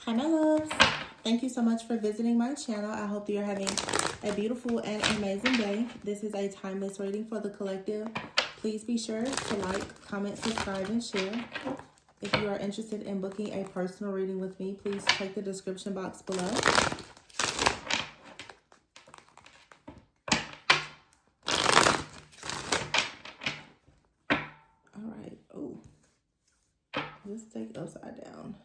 Hi, my loves. Thank you so much for visiting my channel. I hope you're having a beautiful and amazing day. This is a timeless reading for the collective. Please be sure to like, comment, subscribe, and share. If you are interested in booking a personal reading with me, please check the description box below. All right. Oh, let's take it upside down.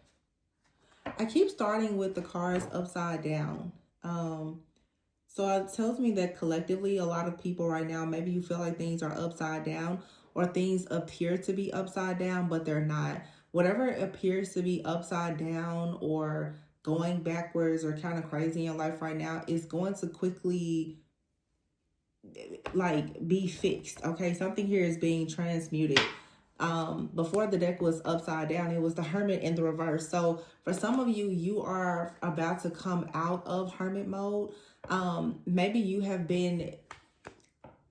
I keep starting with the cards upside down. So it tells me that collectively, a lot of people right now, maybe you feel like things are upside down or things appear to be upside down, but they're not. Whatever appears to be upside down or going backwards or kind of crazy in your life right now is going to quickly be fixed. Okay, something here is being transmuted. Before the deck was upside down, it was the Hermit in the reverse. So for some of you, you are about to come out of hermit mode. Maybe you have been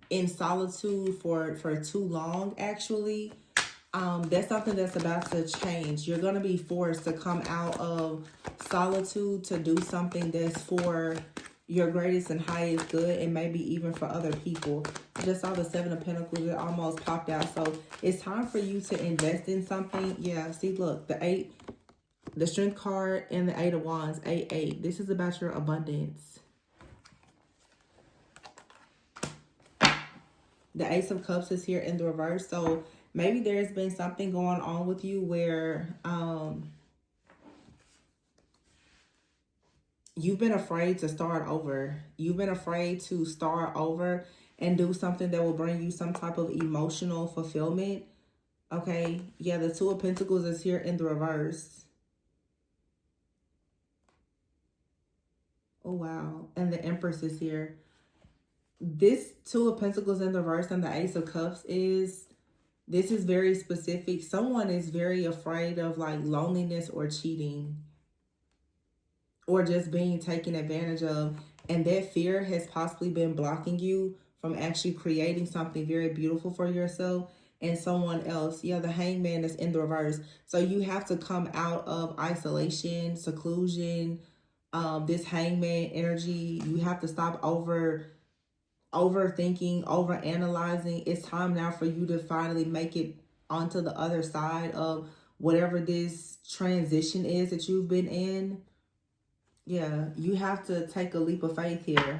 in solitude for too long, actually. That's something that's about to change. You're going to be forced to come out of solitude to do something that's for your greatest and highest good, and maybe even for other people. I just saw the Seven of Pentacles. It almost popped out. So it's time for you to invest in something. Yeah, see, look, the 8, the Strength card, and the 8 of Wands, 8-8. This is about your abundance. The Ace of Cups is here in the reverse. So maybe there's been something going on with you where you've been afraid to start over. You've been afraid to start over and do something that will bring you some type of emotional fulfillment. Okay. Yeah, the Two of Pentacles is here in the reverse. Oh, wow. And the Empress is here. This Two of Pentacles in the reverse and the Ace of Cups this is very specific. Someone is very afraid of loneliness or cheating or just being taken advantage of. And that fear has possibly been blocking you from actually creating something very beautiful for yourself and someone else. Yeah, the Hangman is in the reverse. So you have to come out of isolation, seclusion, this Hangman energy. You have to stop overthinking, overanalyzing. It's time now for you to finally make it onto the other side of whatever this transition is that you've been in. Yeah, you have to take a leap of faith here.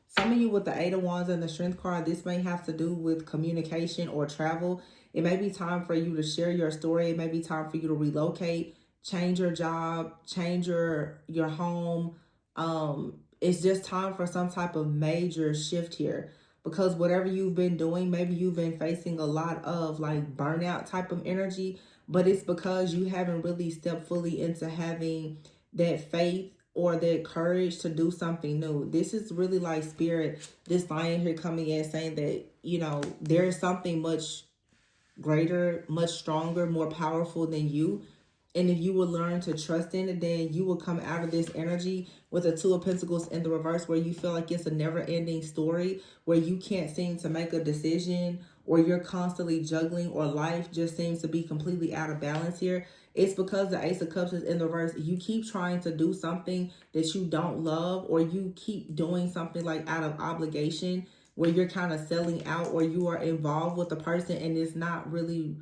Some of you with the 8 of Wands and the Strength card, this may have to do with communication or travel. It may be time for you to share your story. It may be time for you to relocate, change your job, change your home. It's just time for some type of major shift here, because whatever you've been doing, maybe you've been facing a lot of burnout type of energy, but it's because you haven't really stepped fully into having that faith or that courage to do something new. This is really Spirit, this lion here coming in saying that, there is something much greater, much stronger, more powerful than you. And if you will learn to trust in it, then you will come out of this energy with a Two of Pentacles in the reverse, where you feel like it's a never-ending story, where you can't seem to make a decision, or you're constantly juggling, or life just seems to be completely out of balance here. It's because the Ace of Cups is in the reverse. You keep trying to do something that you don't love, or you keep doing something out of obligation, where you're kind of selling out, or you are involved with a person and it's not really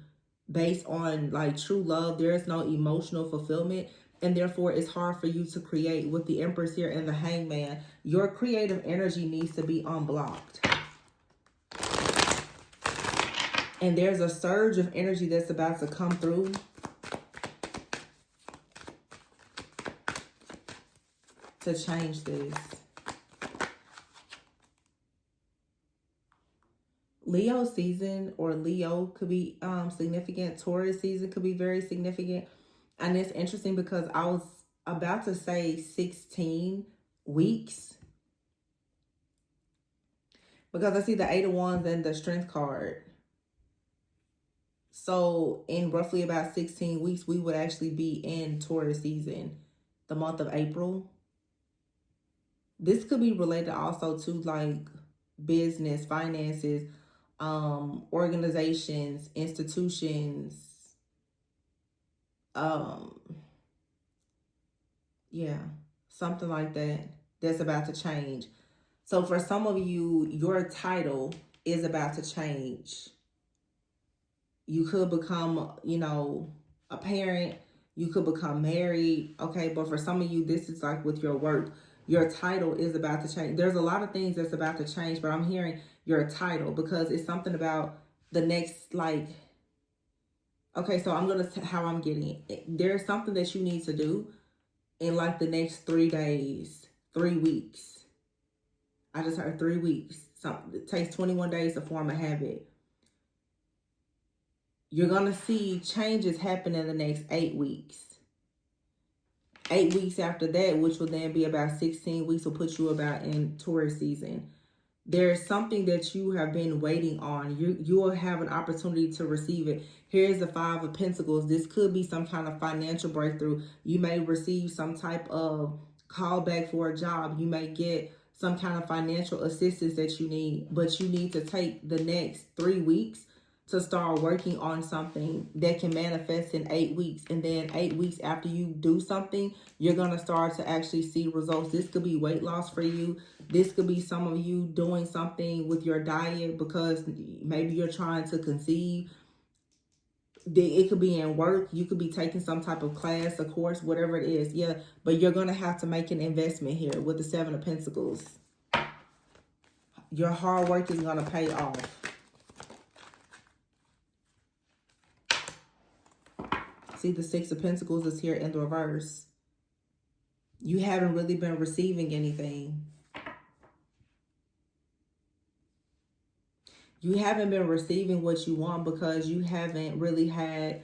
based on true love. There is no emotional fulfillment, and therefore it's hard for you to create. With the Empress here and the Hangman, your creative energy needs to be unblocked. And there's a surge of energy that's about to come through. To change this. Leo season, or Leo could be significant. Taurus season could be very significant. And it's interesting because I was about to say 16 weeks, because I see the 8 of Wands and the Strength card. So in roughly about 16 weeks, we would actually be in Taurus season, the month of April. This could be related also to business, finances, organizations, institutions, Yeah, something like that that's about to change. So for some of you, your title is about to change. You could become, you know, a parent. You could become married. Okay, but for some of you, this is like with your work. Your title is about to change. There's a lot of things that's about to change, but I'm hearing your title because it's something about the next, like, okay, so I'm going to, how I'm getting it. There's something that you need to do in like the next 3 days, 3 weeks. I just heard 3 weeks. Something it takes 21 days to form a habit. You're going to see changes happen in the next 8 weeks. 8 weeks after that, which will then be about 16 weeks, will put you about in Taurus season. There's something that you have been waiting on. You will have an opportunity to receive it. Here's the 5 of Pentacles. This could be some kind of financial breakthrough. You may receive some type of callback for a job. You may get some kind of financial assistance that you need, but you need to take the next 3 weeks to start working on something that can manifest in 8 weeks. And then 8 weeks after you do something, you're going to start to actually see results. This could be weight loss for you. This could be some of you doing something with your diet because maybe you're trying to conceive. It could be in work. You could be taking some type of class, a course, whatever it is. Yeah, but you're going to have to make an investment here with the 7 of Pentacles. Your hard work is going to pay off. See, the 6 of Pentacles is here in the reverse. You haven't really been receiving anything. You haven't been receiving what you want because you haven't really had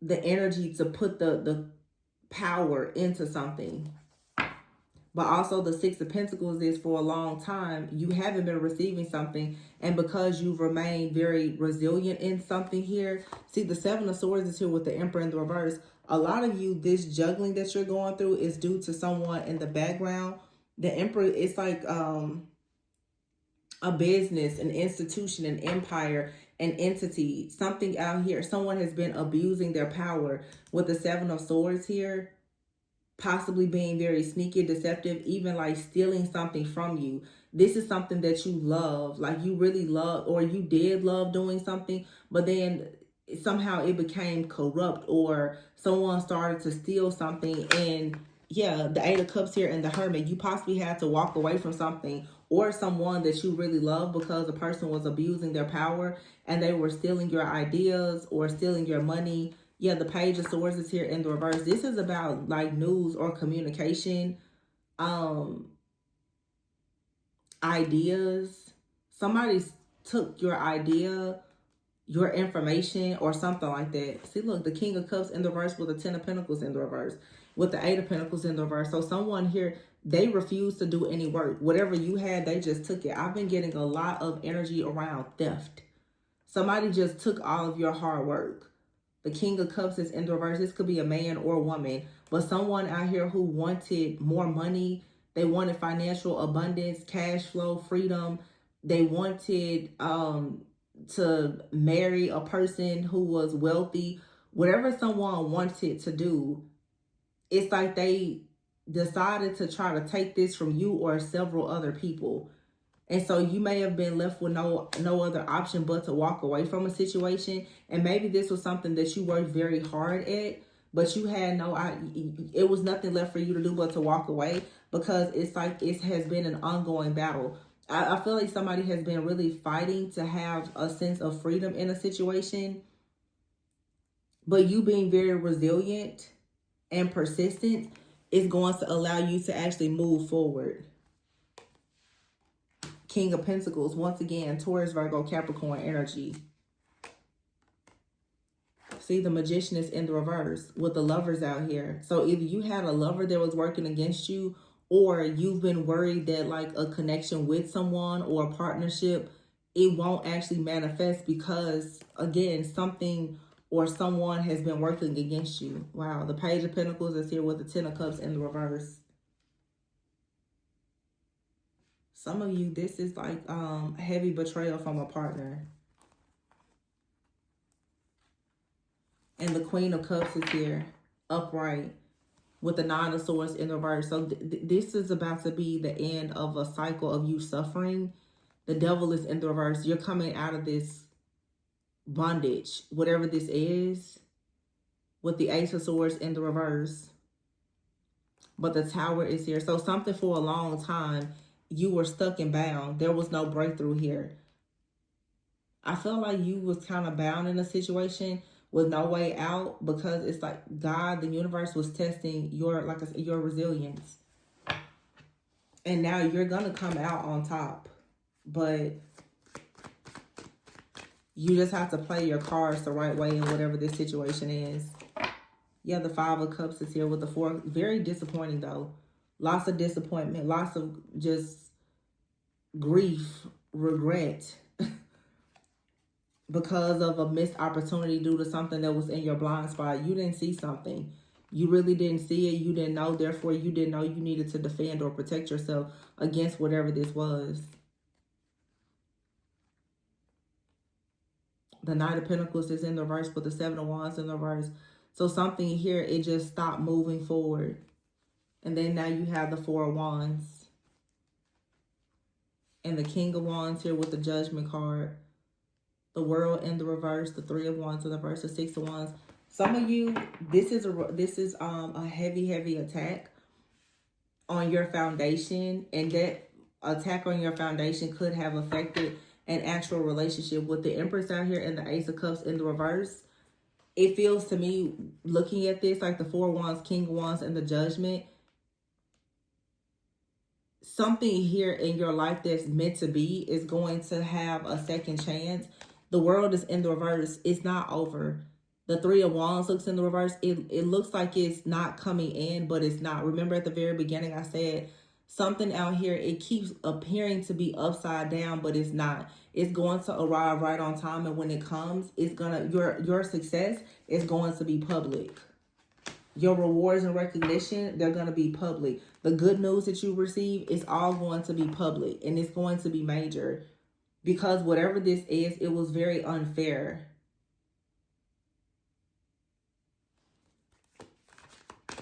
the energy to put the power into something. But also the 6 of Pentacles is for a long time, you haven't been receiving something. And because you've remained very resilient in something here. See, the 7 of Swords is here with the Emperor in the reverse. A lot of you, this juggling that you're going through is due to someone in the background. The Emperor, it's like a business, an institution, an empire, an entity, something out here. Someone has been abusing their power with the 7 of Swords here. Possibly being very sneaky, deceptive, even like stealing something from you. This is something that you love, like you really love, or you did love doing something, but then somehow it became corrupt, or someone started to steal something. And yeah, the 8 of Cups here and the Hermit, you possibly had to walk away from something or someone that you really love because the person was abusing their power and they were stealing your ideas or stealing your money. Yeah, the Page of Swords is here in the reverse. This is about like news or communication, ideas. Somebody took your idea, your information, or something like that. See, look, the King of Cups in the reverse with the 10 of Pentacles in the reverse, with the 8 of Pentacles in the reverse. So someone here, they refused to do any work. Whatever you had, they just took it. I've been getting a lot of energy around theft. Somebody just took all of your hard work. The King of Cups is in the reverse. This could be a man or a woman, but someone out here who wanted more money. They wanted financial abundance, cash flow, freedom. They wanted to marry a person who was wealthy. Whatever someone wanted to do, it's like they decided to try to take this from you or several other people. And so you may have been left with no other option but to walk away from a situation. And maybe this was something that you worked very hard at, but you had it was nothing left for you to do but to walk away, because it's like it has been an ongoing battle. I feel like somebody has been really fighting to have a sense of freedom in a situation, but you being very resilient and persistent is going to allow you to actually move forward. King of Pentacles, once again, Taurus, Virgo, Capricorn energy. See, the Magician is in the reverse with the Lovers out here. So either you had a lover that was working against you, or you've been worried that like a connection with someone or a partnership, it won't actually manifest because, again, something or someone has been working against you. Wow, the Page of Pentacles is here with the 10 of Cups in the reverse. Some of you, this is like heavy betrayal from a partner. And the Queen of Cups is here. upright with the Nine of Swords in reverse. So this is about to be the end of a cycle of you suffering. The Devil is in the reverse. You're coming out of this bondage, whatever this is, with the Ace of Swords in the reverse. But the Tower is here. So something for a long time, you were stuck and bound. There was no breakthrough here. I feel like you was kind of bound in a situation with no way out, because it's like God, the universe, was testing your, like I said, your resilience. And now you're going to come out on top. But you just have to play your cards the right way in whatever this situation is. Yeah, the Five of Cups is here with the Four. Very disappointing, though. Lots of disappointment. Lots of just grief, regret. Because of a missed opportunity due to something that was in your blind spot. You didn't see something. You really didn't see it. You didn't know. Therefore, you didn't know you needed to defend or protect yourself against whatever this was. The Knight of Pentacles is in the reverse with the Seven of Wands in the reverse. So something here, it just stopped moving forward. And then now you have the Four of Wands. And the King of Wands here with the Judgment card. The World in the reverse, the Three of Wands in the reverse, the Six of Wands. Some of you, this is a heavy attack on your foundation, and that attack on your foundation could have affected an actual relationship. With the Empress out here and the Ace of Cups in the reverse, it feels to me, looking at this, like the Four of Wands, King of Wands, and the Judgment, something here in your life that's meant to be is going to have a second chance. The World is in the reverse. It's not over. The Three of Wands looks in the reverse. It looks like it's not coming in, but it's not. Remember at the very beginning I said something out here, it keeps appearing to be upside down, but it's not. It's going to arrive right on time, and when it comes, it's gonna, your success is going to be public. Your rewards and recognition, they're going to be public. The good news that you receive is all going to be public, and it's going to be major. Because whatever this is, it was very unfair.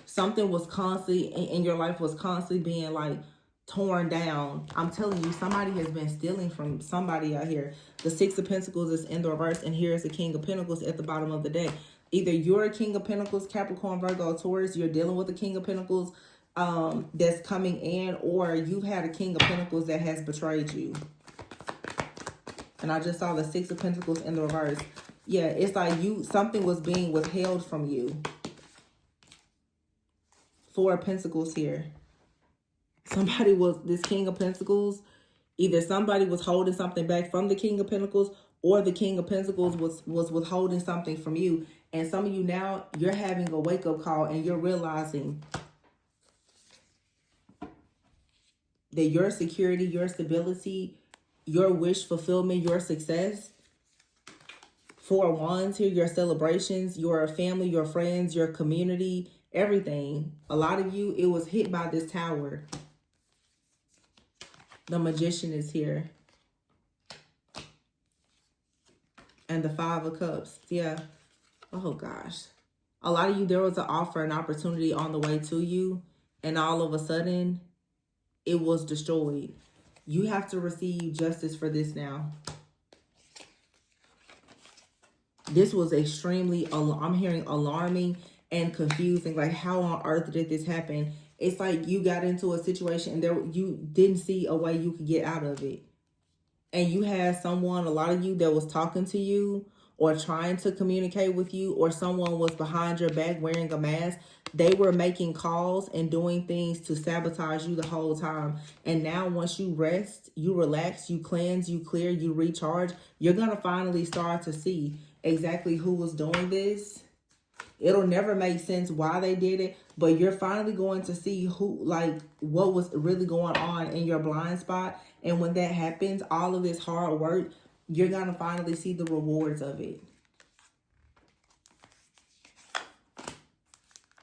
Something was constantly, in your life was constantly being like torn down. I'm telling you, somebody has been stealing from somebody out here. The Six of Pentacles is in the reverse, and here's the King of Pentacles at the bottom of the deck. Either you're a King of Pentacles, Capricorn, Virgo, Taurus, you're dealing with the King of Pentacles that's coming in, or you've had a King of Pentacles that has betrayed you. And I just saw the Six of Pentacles in the reverse. Yeah, it's like something was being withheld from you. Four of Pentacles here. Somebody was, this King of Pentacles, either somebody was holding something back from the King of Pentacles, or the King of Pentacles was withholding something from you. And some of you now, you're having a wake-up call, and you're realizing that your security, your stability, your wish fulfillment, your success, Four of Wands here, your celebrations, your family, your friends, your community, everything. A lot of you, it was hit by this Tower. The Magician is here. And the Five of Cups. Yeah. Oh, gosh. A lot of you, there was an offer, an opportunity on the way to you, and all of a sudden, it was destroyed. You have to receive justice for this now. This was extremely, I'm hearing alarming and confusing. Like, how on earth did this happen? It's like you got into a situation and you didn't see a way you could get out of it. And you had someone, a lot of you, that was talking to you or trying to communicate with you, or someone was behind your back wearing a mask. They were making calls and doing things to sabotage you the whole time. And now once you rest, you relax, you cleanse, you clear, you recharge, you're going to finally start to see exactly who was doing this. It'll never make sense why they did it, but you're finally going to see who, like, what was really going on in your blind spot. And when that happens, all of this hard work, you're going to finally see the rewards of it.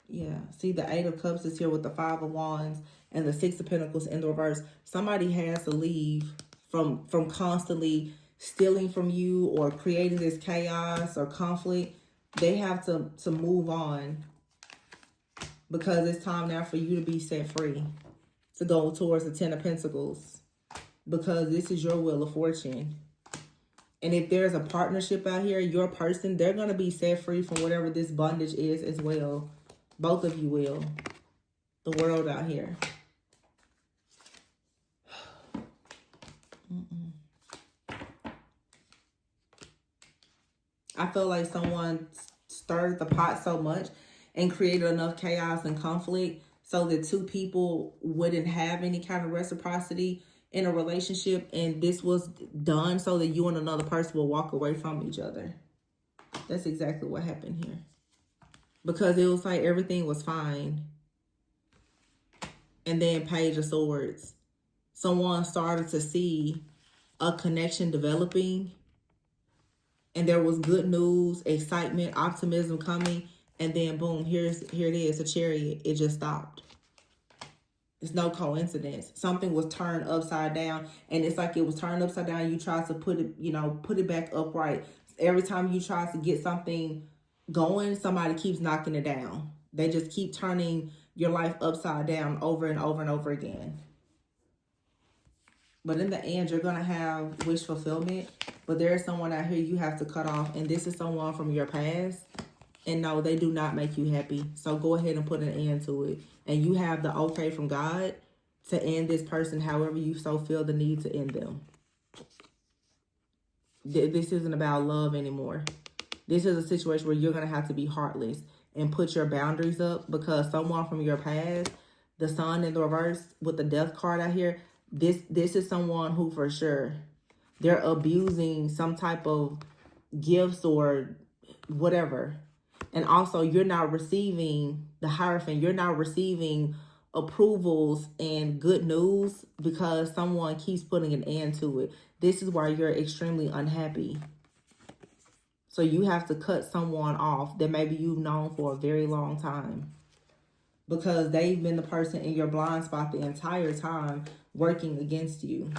Yeah. See, the Eight of Cups is here with the Five of Wands and the Six of Pentacles in the reverse. Somebody has to leave from constantly stealing from you or creating this chaos or conflict. They have to move on. because it's time now for you to be set free, to go towards the Ten of Pentacles, because this is your wheel of fortune. And if there's a partnership out here, your person, they're going to be set free from whatever this bondage is as well. Both of you will. The world out here. I feel like someone stirred the pot so much and created enough chaos and conflict so that two people wouldn't have any kind of reciprocity in a relationship, and this was done so that you and another person will walk away from each other. That's exactly what happened here. Because it was like everything was fine. And then Page of Swords. Someone started to see a connection developing, and there was good news, excitement, optimism coming, and then boom, here it is, a Chariot. It just stopped. It's no coincidence. Something was turned upside down, and it's like it was turned upside down. You try to put it back upright. Every time you try to get something going, somebody keeps knocking it down. They just keep turning your life upside down over and over and over again. But in the end, you're going to have wish fulfillment. But there is someone out here you have to cut off, and this is someone from your past. And no, they do not make you happy. So go ahead and put an end to it. And you have the okay from God to end this person however you so feel the need to end them. This isn't about love anymore. This is a situation where you're going to have to be heartless and put your boundaries up, because someone from your past, the Sun in the reverse with the Death card out here, this is someone who for sure they're abusing some type of gifts or whatever. And also, you're not receiving the Hierophant. You're not receiving approvals and good news because someone keeps putting an end to it. This is why you're extremely unhappy. So you have to cut someone off that maybe you've known for a very long time, because they've been the person in your blind spot the entire time working against you.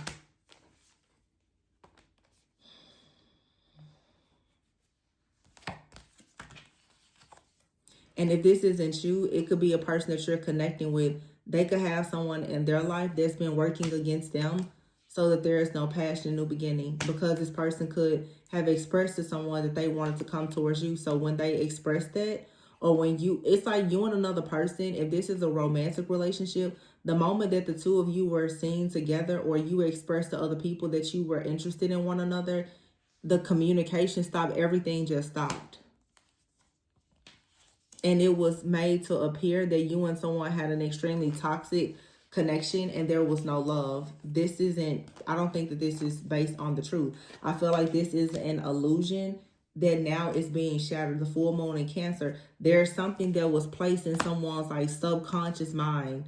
And if this isn't you, it could be a person that you're connecting with. They could have someone in their life that's been working against them so that there is no past and new beginning. Because this person could have expressed to someone that they wanted to come towards you. So when they express that, or when it's like you and another person, if this is a romantic relationship, the moment that the two of you were seen together, or you expressed to other people that you were interested in one another, the communication stopped. Everything just stopped. And it was made to appear that you and someone had an extremely toxic connection and there was no love. I don't think that this is based on the truth. I feel like this is an illusion that now is being shattered. The full moon in Cancer, there's something that was placed in someone's like subconscious mind,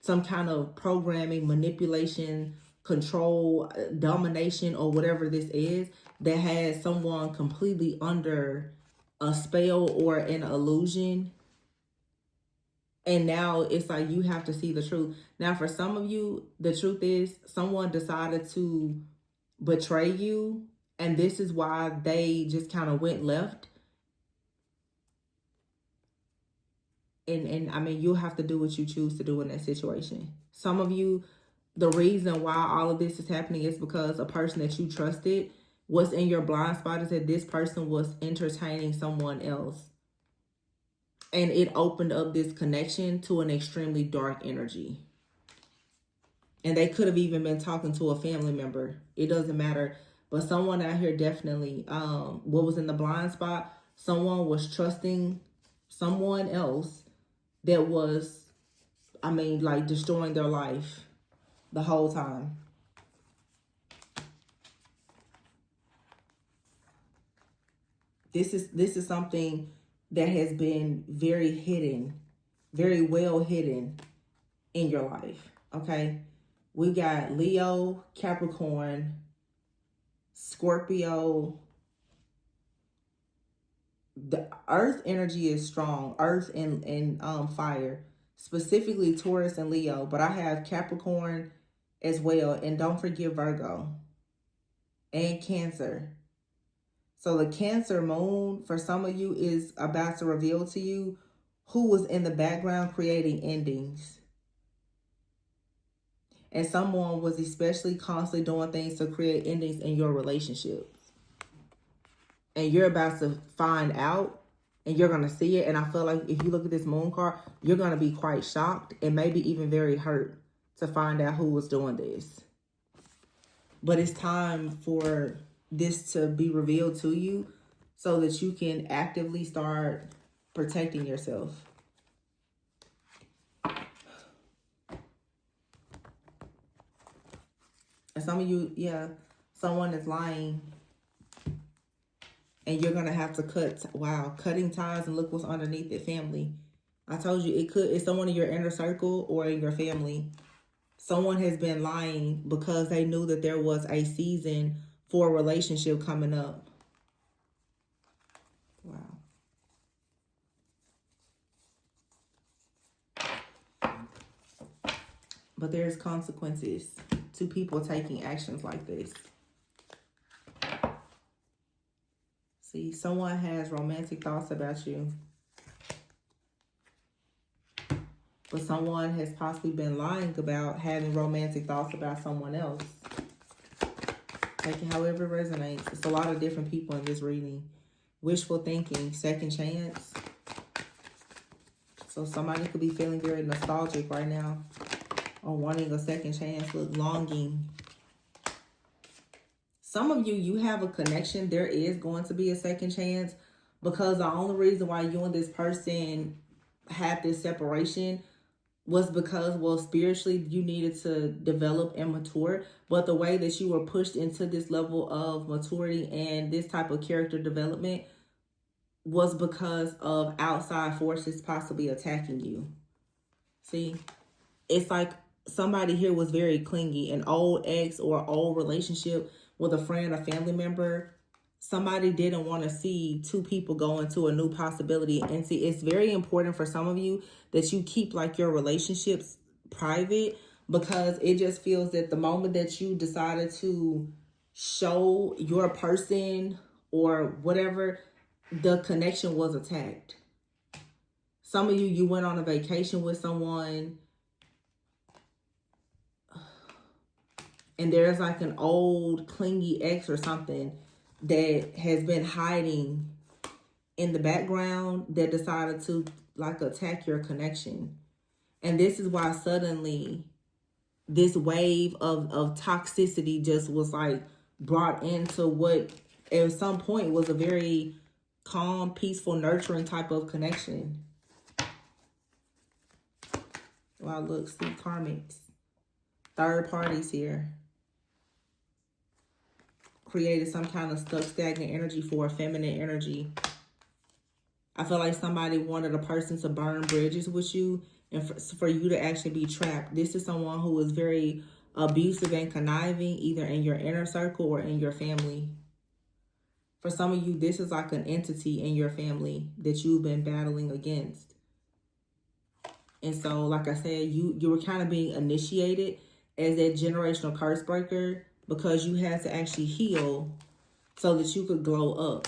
some kind of programming, manipulation, control, domination, or whatever this is, that has someone completely under a spell or an illusion. And now it's like you have to see the truth. Now, for some of you, the truth is someone decided to betray you, and this is why they just kind of went left. And I mean, you'll have to do what you choose to do in that situation. Some of you, the reason why all of this is happening is because a person that you trusted, what's in your blind spot is that this person was entertaining someone else. And it opened up this connection to an extremely dark energy. And they could have even been talking to a family member. It doesn't matter. But someone out here definitely, what was in the blind spot, someone was trusting someone else that was, I mean, like destroying their life the whole time. This is something that has been very hidden, very well hidden in your life, okay? We got Leo, Capricorn, Scorpio. The earth energy is strong, earth and fire, specifically Taurus and Leo, but I have Capricorn as well, and don't forget Virgo and Cancer. So the Cancer moon, for some of you, is about to reveal to you who was in the background creating endings. And someone was especially constantly doing things to create endings in your relationships. And you're about to find out, and you're going to see it. And I feel like if you look at this moon card, you're going to be quite shocked and maybe even very hurt to find out who was doing this. But it's time for this to be revealed to you so that you can actively start protecting yourself. And some of you, yeah, someone is lying. And you're going to have to cutting ties, and look what's underneath it, family. I told you, it's someone in your inner circle or in your family. Someone has been lying because they knew that there was a season for a relationship coming up. Wow. But there's consequences to people taking actions like this. See, someone has romantic thoughts about you. But someone has possibly been lying about having romantic thoughts about someone else. Take it however it resonates. It's a lot of different people in this reading. Wishful thinking, second chance. So somebody could be feeling very nostalgic right now, or wanting a second chance, with longing. Some of you, you have a connection. There is going to be a second chance, because the only reason why you and this person had this separation was because, well, spiritually you needed to develop and mature. But the way that you were pushed into this level of maturity and this type of character development was because of outside forces possibly attacking you. See, it's like somebody here was very clingy. An old ex or old relationship with a friend, a family member. Somebody didn't want to see two people go into a new possibility. And see, it's very important for some of you that you keep like your relationships private, because it just feels that the moment that you decided to show your person or whatever, the connection was attacked. Some of you, you went on a vacation with someone, and there's like an old clingy ex or something that has been hiding in the background that decided to like attack your connection. And this is why suddenly this wave of toxicity just was like brought into what at some point was a very calm, peaceful, nurturing type of connection. Wow, look, see, karmics. Third parties here. Created some kind of stuck, stagnant energy for a feminine energy. I feel like somebody wanted a person to burn bridges with you and for you to actually be trapped. This is someone who is very abusive and conniving, either in your inner circle or in your family. For some of you, this is like an entity in your family that you've been battling against. And so, like I said, you were kind of being initiated as that generational curse breaker, because you had to actually heal so that you could glow up.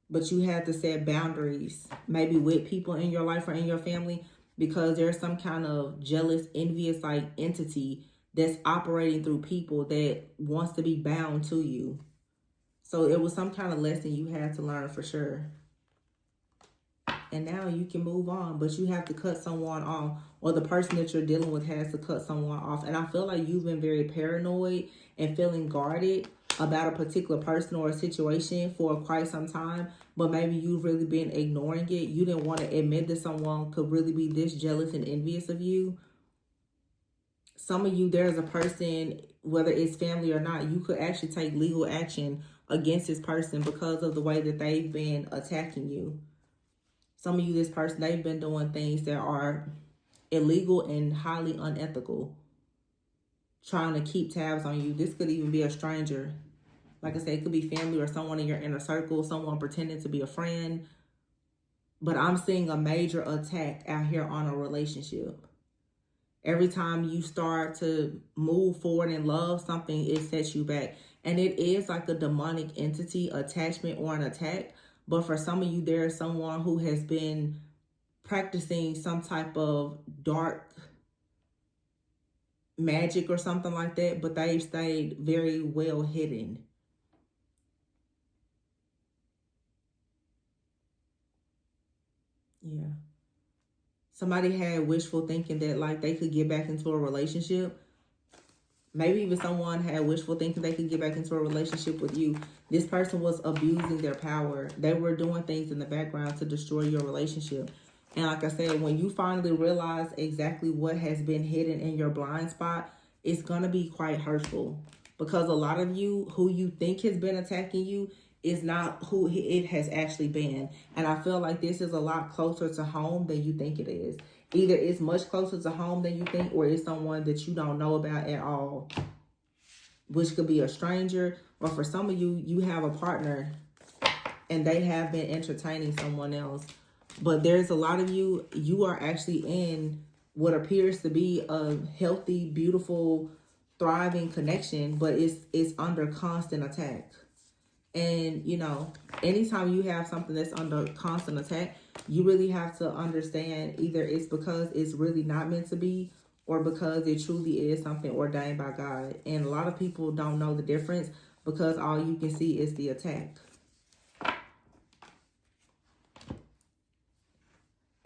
But you had to set boundaries, maybe with people in your life or in your family, because there's some kind of jealous, envious like entity that's operating through people that wants to be bound to you. So it was some kind of lesson you had to learn for sure. And now you can move on, but you have to cut someone off, or the person that you're dealing with has to cut someone off. And I feel like you've been very paranoid and feeling guarded about a particular person or a situation for quite some time, but maybe you've really been ignoring it. You didn't want to admit that someone could really be this jealous and envious of you. Some of you, there's a person, whether it's family or not, you could actually take legal action against this person because of the way that they've been attacking you. Some of you, this person, they've been doing things that are illegal and highly unethical, trying to keep tabs on you. This could even be a stranger. Like I said, it could be family or someone in your inner circle, someone pretending to be a friend. But I'm seeing a major attack out here on a relationship. Every time you start to move forward in love, something, it sets you back. And it is like a demonic entity, attachment, or an attack. But for some of you, there is someone who has been practicing some type of dark magic or something like that, but they've stayed very well hidden. Yeah. Somebody had wishful thinking that like they could get back into a relationship. Maybe even someone had wishful thinking they could get back into a relationship with you. This person was abusing their power. They were doing things in the background to destroy your relationship. And like I said, when you finally realize exactly what has been hidden in your blind spot, it's going to be quite hurtful. Because a lot of you, who you think has been attacking you, is not who it has actually been. And I feel like this is a lot closer to home than you think it is. Either it's much closer to home than you think, or it's someone that you don't know about at all, which could be a stranger, or for some of you, you have a partner and they have been entertaining someone else. But there's a lot of you, you are actually in what appears to be a healthy, beautiful, thriving connection, but it's under constant attack. And, you know, anytime you have something that's under constant attack, you really have to understand either it's because it's really not meant to be, or because it truly is something ordained by God. And a lot of people don't know the difference because all you can see is the attack.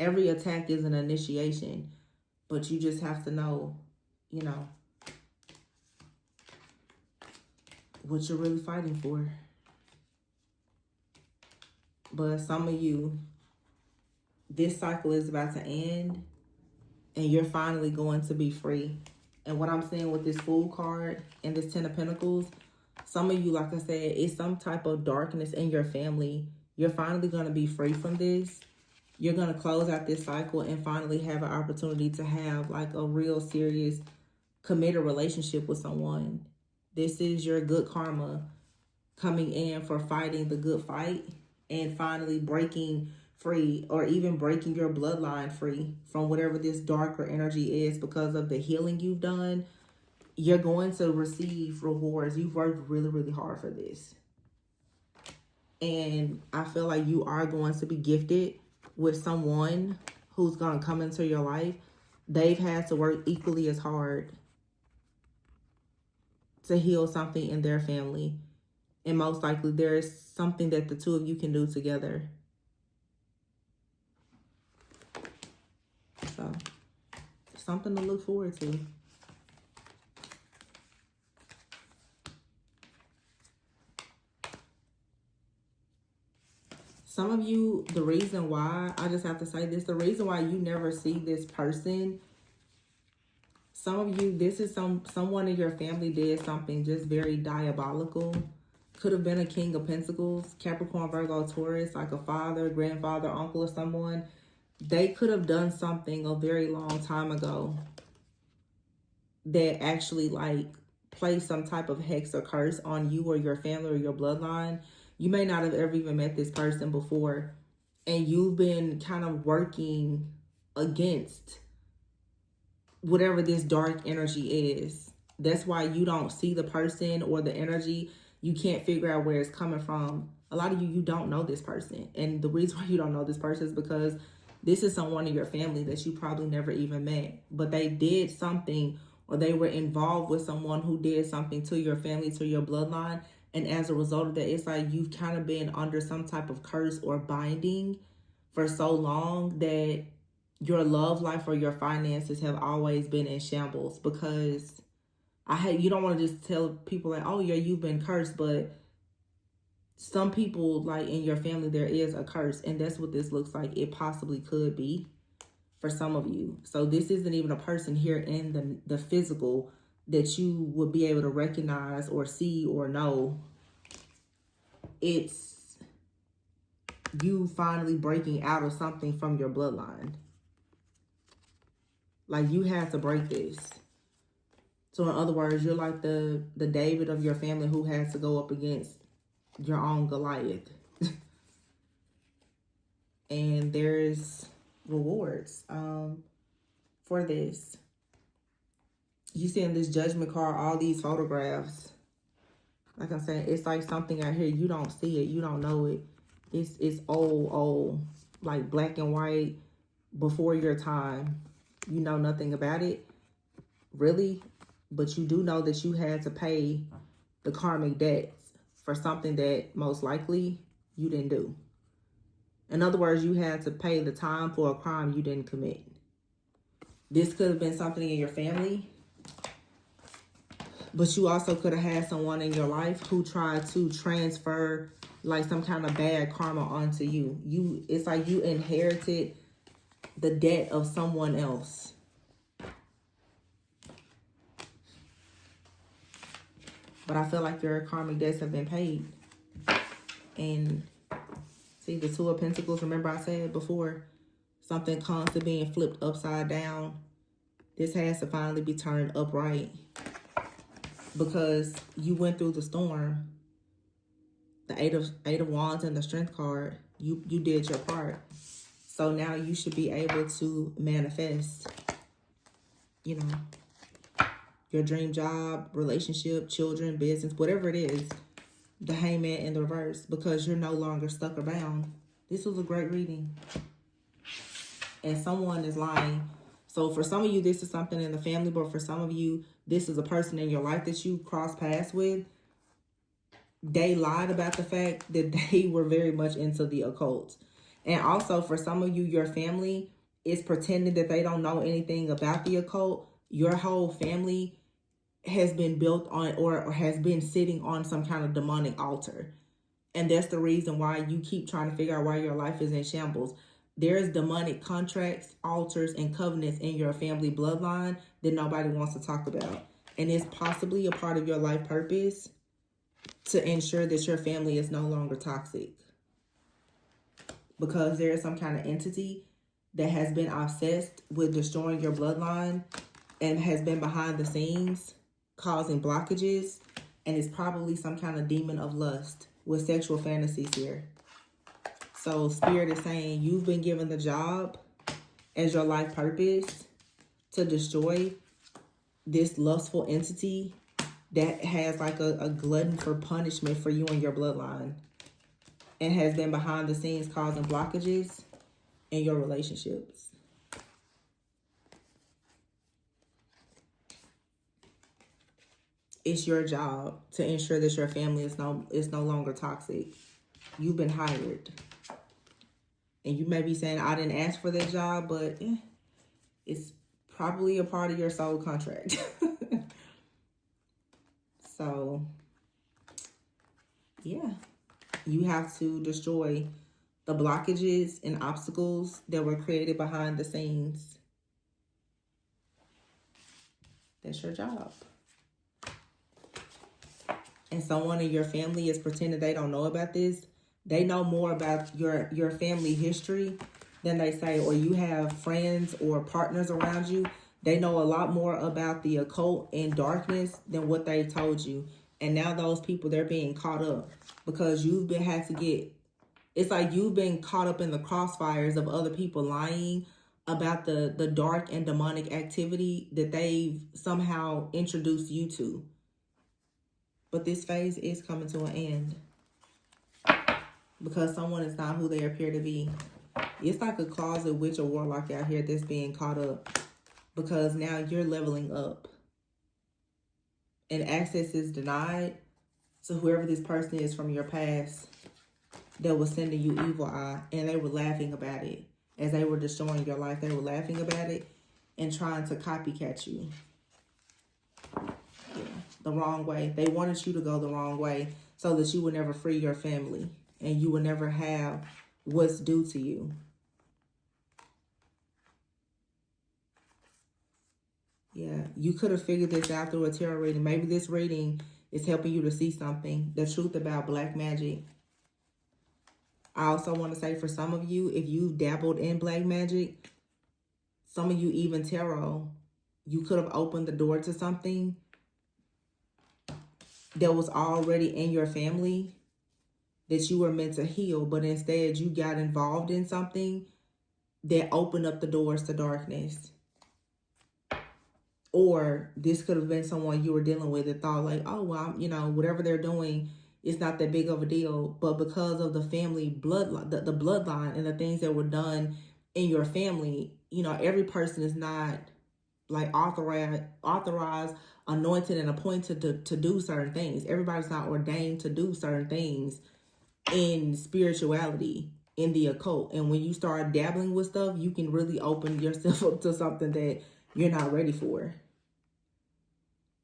Every attack is an initiation, but you just have to know, you know, what you're really fighting for. But some of you, this cycle is about to end and you're finally going to be free. And what I'm seeing with this Fool card and this Ten of Pentacles, some of you, like I said, it's some type of darkness in your family. You're finally going to be free from this. You're going to close out this cycle and finally have an opportunity to have like a real serious committed relationship with someone. This is your good karma coming in for fighting the good fight and finally breaking free, or even breaking your bloodline free from whatever this darker energy is because of the healing you've done. You're going to receive rewards. You've worked really, really hard for this. And I feel like you are going to be gifted with someone who's going to come into your life. They've had to work equally as hard to heal something in their family. And most likely there's something that the two of you can do together. So, something to look forward to. Some of you, the reason why, I just have to say this, the reason why you never see this person, some of you, this is someone in your family did something just very diabolical. Could have been a King of Pentacles, Capricorn, Virgo, Taurus, like a father, grandfather, uncle, or someone. They could have done something a very long time ago that actually like placed some type of hex or curse on you or your family or your bloodline. You may not have ever even met this person before, and you've been kind of working against whatever this dark energy is. That's why you don't see the person or the energy. You can't figure out where it's coming from. A lot of you don't know this person. And the reason why you don't know this person is because this is someone in your family that you probably never even met. But they did something, or they were involved with someone who did something to your family, to your bloodline. And as a result of that, it's like you've kind of been under some type of curse or binding for so long that your love life or your finances have always been in shambles. Because you don't want to just tell people like, oh yeah, you've been cursed, but some people like in your family, there is a curse, and that's what this looks like. It possibly could be for some of you. So this isn't even a person here in the physical that you would be able to recognize or see or know. It's you finally breaking out of something from your bloodline. Like you had to break this. So in other words, you're like the David of your family who has to go up against your own Goliath. And there's rewards for this. You see in this judgment card, all these photographs. Like I'm saying, it's like something out here. You don't see it. You don't know it. It's old, like black and white, before your time. You know nothing about it, really, but you do know that you had to pay the karmic debts for something that most likely you didn't do. In other words, you had to pay the time for a crime you didn't commit. This could have been something in your family, but you also could have had someone in your life who tried to transfer like some kind of bad karma onto you. It's like you inherited the debt of someone else. But I feel like your karmic debts have been paid. And see, the Two of Pentacles, remember I said before, something constantly being flipped upside down. This has to finally be turned upright. Because you went through the storm. The Eight of Wands and the Strength card, you did your part. So now you should be able to manifest, you know, your dream job, relationship, children, business, whatever it is. The Hangman in the reverse, because you're no longer stuck or bound. This was a great reading. And someone is lying. So for some of you, this is something in the family, but for some of you, this is a person in your life that you cross paths with. They lied about the fact that they were very much into the occult. And also for some of you, your family is pretending that they don't know anything about the occult. Your whole family has been built on or has been sitting on some kind of demonic altar. And that's the reason why you keep trying to figure out why your life is in shambles. There's demonic contracts, altars, and covenants in your family bloodline that nobody wants to talk about. And it's possibly a part of your life purpose to ensure that your family is no longer toxic. Because there is some kind of entity that has been obsessed with destroying your bloodline and has been behind the scenes causing blockages. And it's probably some kind of demon of lust with sexual fantasies here. So Spirit is saying you've been given the job as your life purpose to destroy this lustful entity that has like a glutton for punishment for you and your bloodline. And has been behind the scenes causing blockages in your relationships. It's your job to ensure that your family is no longer toxic. You've been hired. And you may be saying, I didn't ask for that job, but it's probably a part of your soul contract. So, yeah. You have to destroy the blockages and obstacles that were created behind the scenes. That's your job. And someone in your family is pretending they don't know about this. They know more about your family history than they say, or you have friends or partners around you. They know a lot more about the occult and darkness than what they told you. And now those people, they're being caught up because it's like you've been caught up in the crossfires of other people lying about the dark and demonic activity that they've somehow introduced you to. But this phase is coming to an end because someone is not who they appear to be. It's like a closet witch or warlock out here that's being caught up because now you're leveling up. And access is denied to whoever this person is from your past that was sending you evil eye. And they were laughing about it. As they were destroying your life, they were laughing about it and trying to copycat you. Yeah, the wrong way. They wanted you to go the wrong way so that you would never free your family. And you would never have what's due to you. Yeah, you could have figured this out through a tarot reading. Maybe this reading is helping you to see something, the truth about black magic. I also want to say for some of you, if you've dabbled in black magic, some of you even tarot, you could have opened the door to something that was already in your family that you were meant to heal, but instead you got involved in something that opened up the doors to darkness. Or this could have been someone you were dealing with that thought like, oh, well, whatever they're doing is not that big of a deal. But because of the family bloodline, the bloodline and the things that were done in your family, you know, every person is not like authorized, anointed, and appointed to do certain things. Everybody's not ordained to do certain things in spirituality, in the occult. And when you start dabbling with stuff, you can really open yourself up to something that you're not ready for.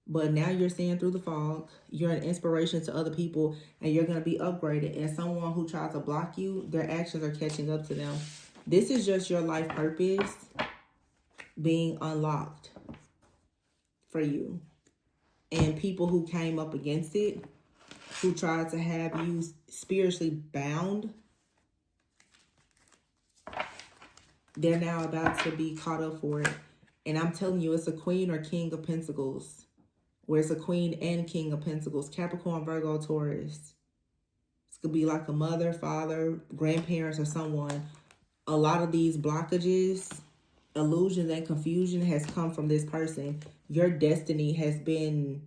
But now you're seeing through the fog. You're an inspiration to other people, and you're going to be upgraded. And someone who tries to block you, their actions are catching up to them. This is just your life purpose being unlocked for you. And people who came up against it, who tried to have you spiritually bound, they're now about to be caught up for it. And I'm telling you, it's a Queen or King of Pentacles. Where it's a Queen and King of Pentacles. Capricorn, Virgo, Taurus. It's going to be like a mother, father, grandparents, or someone. A lot of these blockages, illusions, and confusion has come from this person. Your destiny has been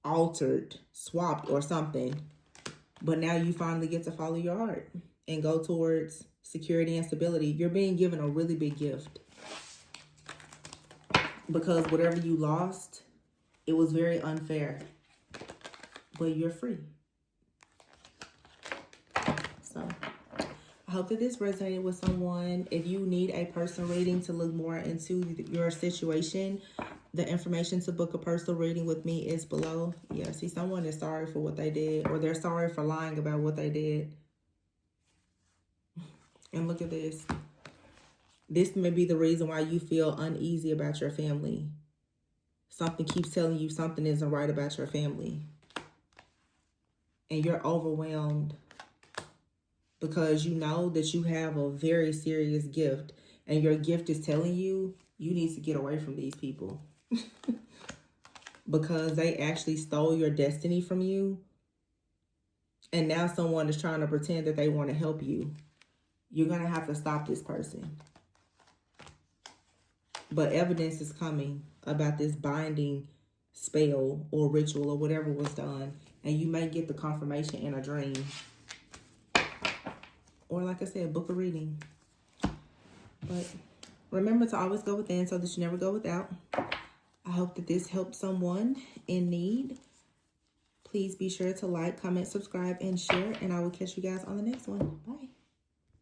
altered, swapped, or something. But now you finally get to follow your heart and go towards security and stability. You're being given a really big gift. Because whatever you lost, it was very unfair. But you're free. So, I hope that this resonated with someone. If you need a personal reading to look more into your situation, the information to book a personal reading with me is below. Yeah, see, someone is sorry for what they did, or they're sorry for lying about what they did. And look at this. This may be the reason why you feel uneasy about your family. Something keeps telling you something isn't right about your family. And you're overwhelmed because you know that you have a very serious gift. And your gift is telling you, you need to get away from these people. Because they actually stole your destiny from you. And now someone is trying to pretend that they want to help you. You're going to have to stop this person. But evidence is coming about this binding spell or ritual or whatever was done. And you may get the confirmation in a dream. Or like I said, book a reading. But remember to always go within so that you never go without. I hope that this helped someone in need. Please be sure to like, comment, subscribe, and share. And I will catch you guys on the next one. Bye.